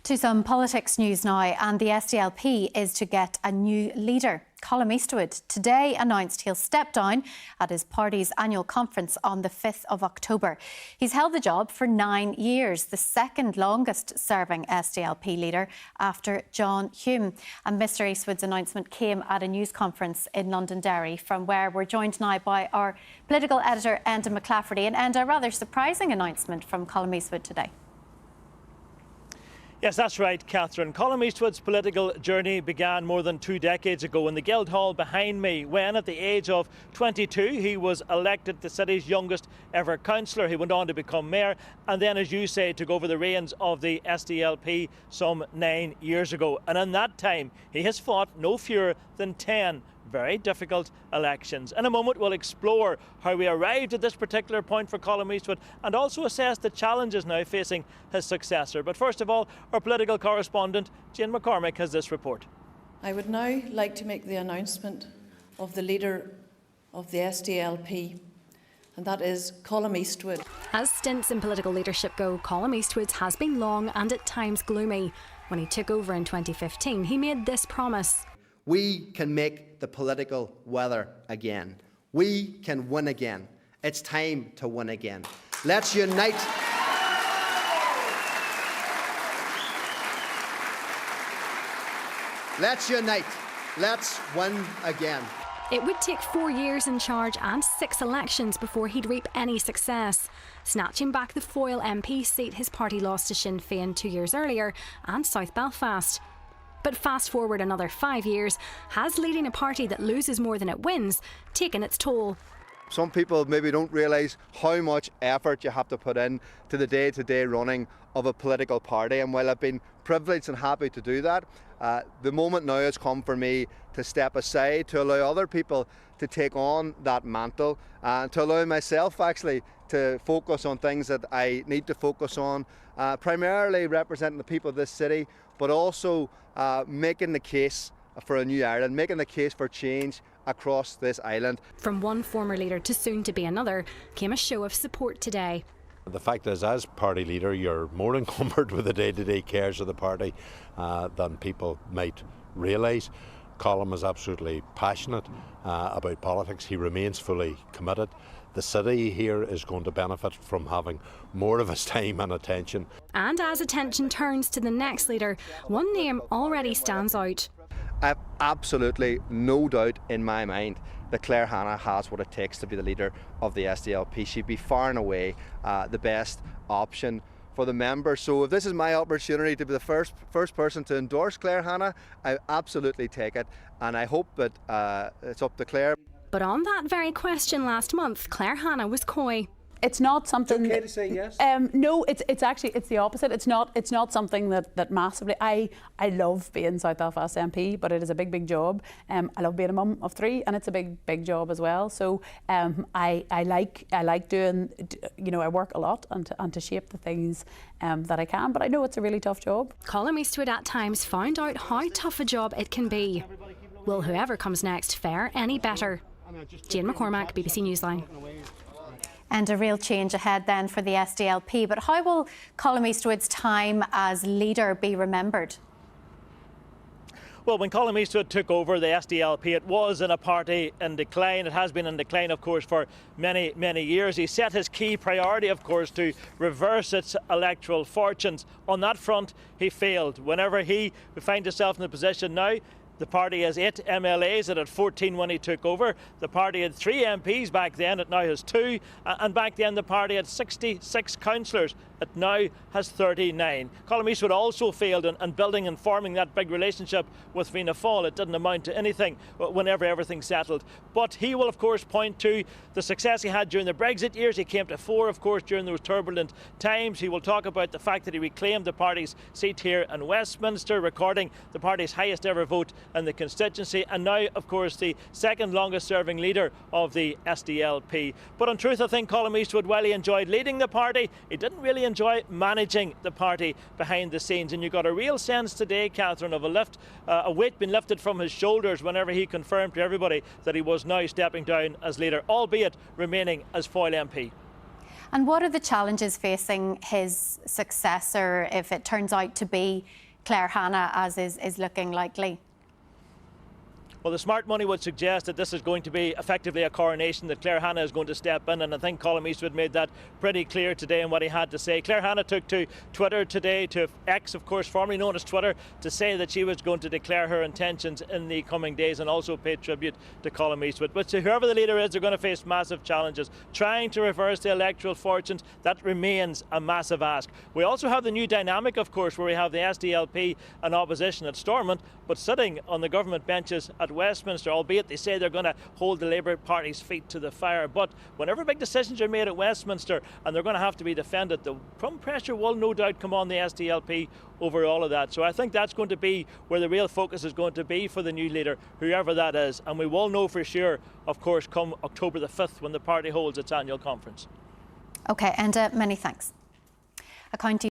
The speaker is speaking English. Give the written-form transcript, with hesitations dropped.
To some politics news now, and the SDLP is to get a new leader. Colum Eastwood today announced he'll step down at his party's annual conference on the 5th of October. He's held the job for 9 years, the second longest serving SDLP leader after John Hume. And Mr Eastwood's announcement came at a news conference in Londonderry, from where we're joined now by our political editor, Enda McClafferty. And a rather surprising announcement from Colum Eastwood today. Yes, that's right, Catherine. Colum Eastwood's political journey began more than 2 decades ago in the Guildhall behind me, when at the age of 22 he was elected the city's youngest ever councillor. He went on to become mayor and then, as you say, took over the reins of the SDLP some 9 years ago. And in that time he has fought no fewer than 10 very difficult elections. In a moment we'll explore how we arrived at this particular point for Colum Eastwood and also assess the challenges now facing his successor. But first of all, our political correspondent Jane McCormick has this report. I would now like to make the announcement of the leader of the SDLP, and that is Colum Eastwood. As stints in political leadership go, Colum Eastwood's has been long and at times gloomy. When he took over in 2015, he made this promise. We can make the political weather again. We can win again. It's time to win again. Let's unite. Let's unite. Let's win again. It would take 4 years in charge and 6 elections before he'd reap any success, snatching back the Foyle MP seat his party lost to Sinn Féin 2 years earlier and South Belfast. But fast forward another 5 years, has leading a party that loses more than it wins taken its toll? Some people maybe don't realise how much effort you have to put in to the day-to-day running of a political party, and while I've been privileged and happy to do that, the moment now has come for me to step aside, to allow other people to take on that mantle, and to allow myself actually to focus on things that I need to focus on, primarily representing the people of this city, but also making the case for a new Ireland, making the case for change across this island. From one former leader to soon to be another came a show of support today. The fact is, as party leader, you're more encumbered with the day-to-day cares of the party than people might realise. Colum is absolutely passionate about politics. He remains fully committed. The city here is going to benefit from having more of his time and attention. And as attention turns to the next leader, one name already stands out. I have absolutely no doubt in my mind that Claire Hanna has what it takes to be the leader of the SDLP. She'd be far and away the best option for the members. So if this is my opportunity to be the first person to endorse Claire Hanna, I absolutely take it, and I hope that it's up to Claire. But on that very question last month, Claire Hanna was coy. It's not something. It's okay to say yes. No, it's actually the opposite. It's not something that massively. I love being South Belfast MP, but it is a big job. I love being a mum of 3, and it's a big job as well. So I like doing. I work a lot and to shape the things that I can. But I know it's a really tough job. Colum Eastwood at times found out how tough a job it can be. Will whoever comes next fare any better? Jane McCormack, BBC Newsline. And a real change ahead then for the SDLP. But how will Colum Eastwood's time as leader be remembered? Well, when Colum Eastwood took over the SDLP, it was in a party in decline. It has been in decline, of course, for many years. He set his key priority, of course, to reverse its electoral fortunes. On that front, he failed. Whenever he would find himself in the position now, the party has 8 MLAs. It had 14 when he took over. The party had 3 MPs back then. It now has 2. And back then the party had 66 councillors. It now has 39. Colum Eastwood also failed in building and forming that big relationship with Fianna Fáil. It didn't amount to anything whenever everything settled. But he will, of course, point to the success he had during the Brexit years. He came to 4, of course, during those turbulent times. He will talk about the fact that he reclaimed the party's seat here in Westminster, recording the party's highest ever vote in the constituency, and now, of course, the second longest serving leader of the SDLP. But in truth, I think Colum Eastwood, while he enjoyed leading the party, he didn't really enjoy managing the party behind the scenes. And you got a real sense today, Catherine, of a weight being lifted from his shoulders whenever he confirmed to everybody that he was now stepping down as leader, albeit remaining as Foyle MP. And what are the challenges facing his successor if it turns out to be Claire Hanna, as is looking likely? Well, the smart money would suggest that this is going to be effectively a coronation, that Claire Hanna is going to step in, and I think Colum Eastwood made that pretty clear today in what he had to say. Claire Hanna took to Twitter today, to X, of course, formerly known as Twitter, to say that she was going to declare her intentions in the coming days and also pay tribute to Colum Eastwood. But to whoever the leader is, they're going to face massive challenges. Trying to reverse the electoral fortunes, that remains a massive ask. We also have the new dynamic, of course, where we have the SDLP and opposition at Stormont, but sitting on the government benches at Westminster, albeit they say they're going to hold the Labour Party's feet to the fire. But whenever big decisions are made at Westminster and they're going to have to be defended, some pressure will no doubt come on the SDLP over all of that. So I think that's going to be where the real focus is going to be for the new leader, whoever that is. And we will know for sure, of course, come October the 5th when the party holds its annual conference. OK, and many thanks. A county